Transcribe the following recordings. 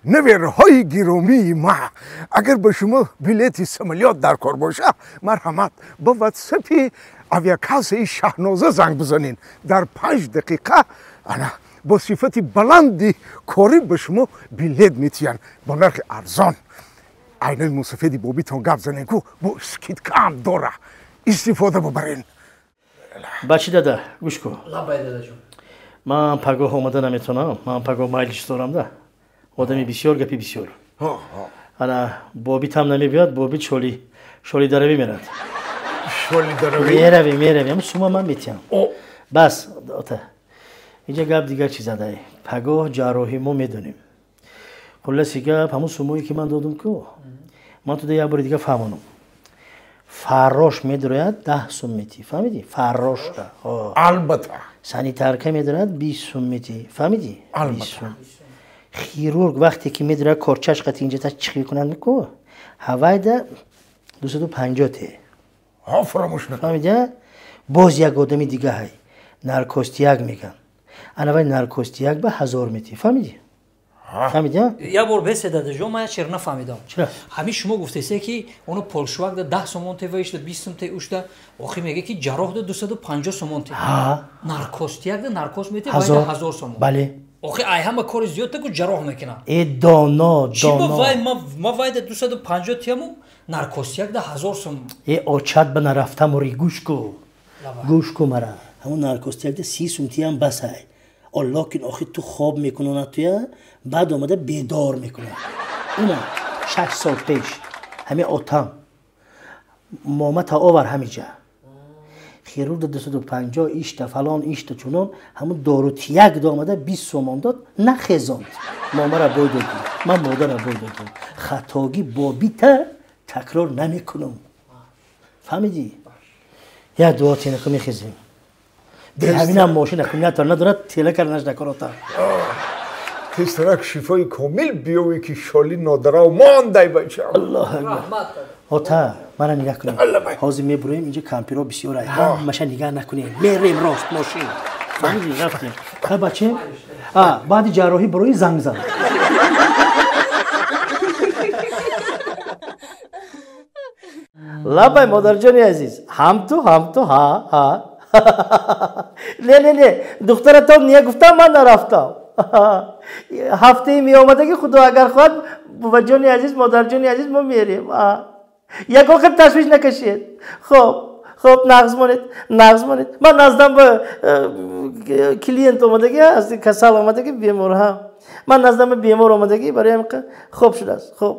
نویرهای گیرومی ما اگر به شما بلیت سمالیات در کار باشه مرحمت با واتساپ آویاکاسه شاهنازه زنگ بزنین در 5 دقیقه انا با صفت بلندی کاری به شما بلیت میتین با نرخ ارزان عینای مسافدی بابیتون گپ زنین کو با اسکیت کم داره استفاده ببرین بچه دادا گوش کن لبای دادا جون من پگاه اومده نمیتونم من پگاه مایلش دارم ده آدمی بسیار گپی بسیار انا بابیت هم نمیبیاد بابیت شولی داره میرد شولی داره میروی اما شما من میتیم بس داتا اینجا گپ دیگر چیز داره پگاه جراحی ما میدونیم خلاصی گپ همون سمویی که من دادم که من تو یک بار دیگه فهمونم فراش میدرید 10 سوم میتی فهمیدی فراش ده البته سانیتارکا میدرید 20 سوم میتی فهمیدی البته خیرورگ وقتی که میدره کارچش قط اینجا تا چخی کنن میکو هوای ده 250 ته ها فراموش نکن فهمیدی باز یک آدمی دیگه های نارکوستیاگ میگن انا وای نارکوستیاگ به 1000 میتی فهمیدی فهمیدی یه بار بس دادا جون من چرا نفهمیدم چرا همین شما گفتید که اونو پولشواک ده 10 سومون ته ویش 20 سوم ته اوشته آخه میگه که جراح ده 250 سومون ته نارکوستیاگ ده نارکوس میته وای 1000 سومون بله آخه ای همه کار زیاد تا کو جراح میکنه ای دانا وای ما وای ده 250 تیمو نارکوستیاگ ده 1000 سوم ای اوچات به نرفتم و گوش کو مرا همون نارکوستیاگ ده 30 سوم تی هم بس های الله که آخه تو خواب میکنه توی بعد اومده بیدار میکنه اونا 6 سال پیش همه اوتام ماما تا آور همیجا خیرور ده 250 ایشتا فلان ایشتا چونان همون دارو تیگ دا آمده 20 سومان داد نخزاند ماما را باید دادیم من مادر را باید دادیم خطاگی با بیتا تکرار نمیکنم فهمیدی؟ یا دعا تینکو میخیزیم به همین هم ماشین اکنیت ندارد تیله کردنش نکاراتا تسترک شفای کامل بیوی که شالی نادره و مانده بچه الله اکبر آتا من نگاه کنیم حاضر میبرویم اینجا کمپیرا بسیار های همشه نگاه نکنیم میریم راست ماشین فهمیدی رفتیم خب بچه بعد جراحی بروی زنگ زن لبای مادر جانی عزیز هم تو ها نه دخترتان نیه گفتم من نرفتم هفته می آمده که خدا اگر خواهد بابا جانی عزیز مادر جانی عزیز ما میریم یک وقت تشویش نکشید خب نغز مانید من نزدم به کلینت آمدگی از کسل آمدگی بیمار هم من نزدم به بیمار آمدگی برای هم خوب شده است خب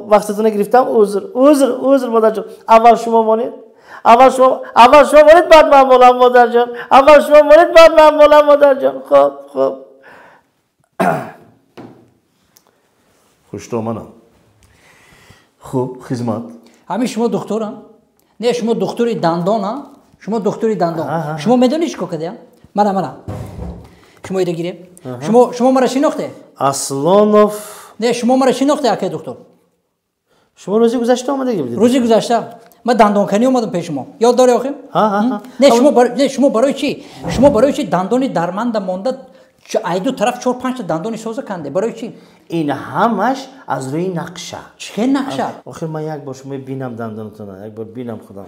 وقتتون گرفتم عذر مادر جان اول شما مانید بعد من مولم مادر جان بعد من مولم مادر جان خب خوش آمدم خوب خدمت همین شما دکترم نه شما دکتری دندان شما دکتری دندان شما میدونید چیکار کردی من شما ایده گیره شما مرا شناخته اصلانوف نه شما مرا شناخته اکی دکتر شما روزی گذشته آمده بودید روزی گذشته من دندان کنی اومدم پیش شما یاد داری آخه نه شما برای چی دندانی درمنده مونده ای دو طرف 4-5 تا دندانی سوزه کنده برای چی این همش از روی نقشه چه نقشه آخه من یک بار شما بینم دندانتون یک بار بینم خودم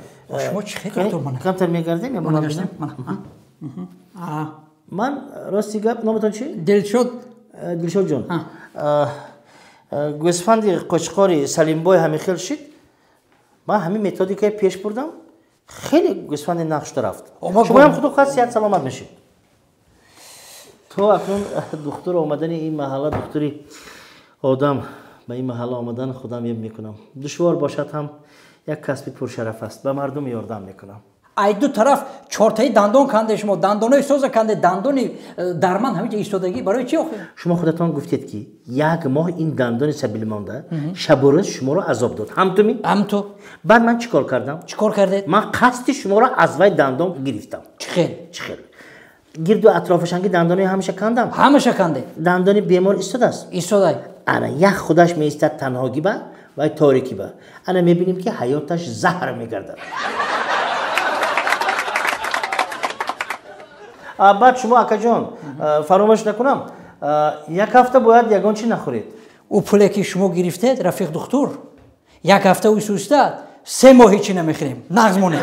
شما چه دکتر من کمتر میگردیم یا من بینم من راستی گپ نامتون چی دلشد جان گوسفندی قشقاری سلیم بای همین خیل شد من همین متدی که پیش بردم خیلی گوسفند نقش رفت شما هم خود خواست صحت سلامت میشید تو اکنون دکتر آمدن این محله دکتری آدم به این محله آمدن خودم یاد میکنم دشوار باشد هم یک کسب پرشرف است به مردم یاردم میکنم ای دو طرف 4 تایی دندان کنده شما دندانای سوز کنده دندانی درمان همینجا ایستادگی برای چی آخه شما خودتون گفتید که یک ماه این دندان سبیل مانده شب و روز شما رو عذاب داد هم تو بعد من چیکار کردم کردید من قصد شما رو از وای دندان گرفتم چخیل گرد و اطرافش انگی دندانی همیشه کنده دندانی بیمار ایستاده است انا یک خودش میایستد تنهاگی با و تاریکی با انا میبینیم که حیاتش زهر میگردد بعد شما اکا جان فراموش نکنم یک هفته باید یگان چی نخورید او پولی که شما گرفتید رفیق دکتر یک هفته او سوستاد 3 ماه هیچی نمیخوریم نغز مونه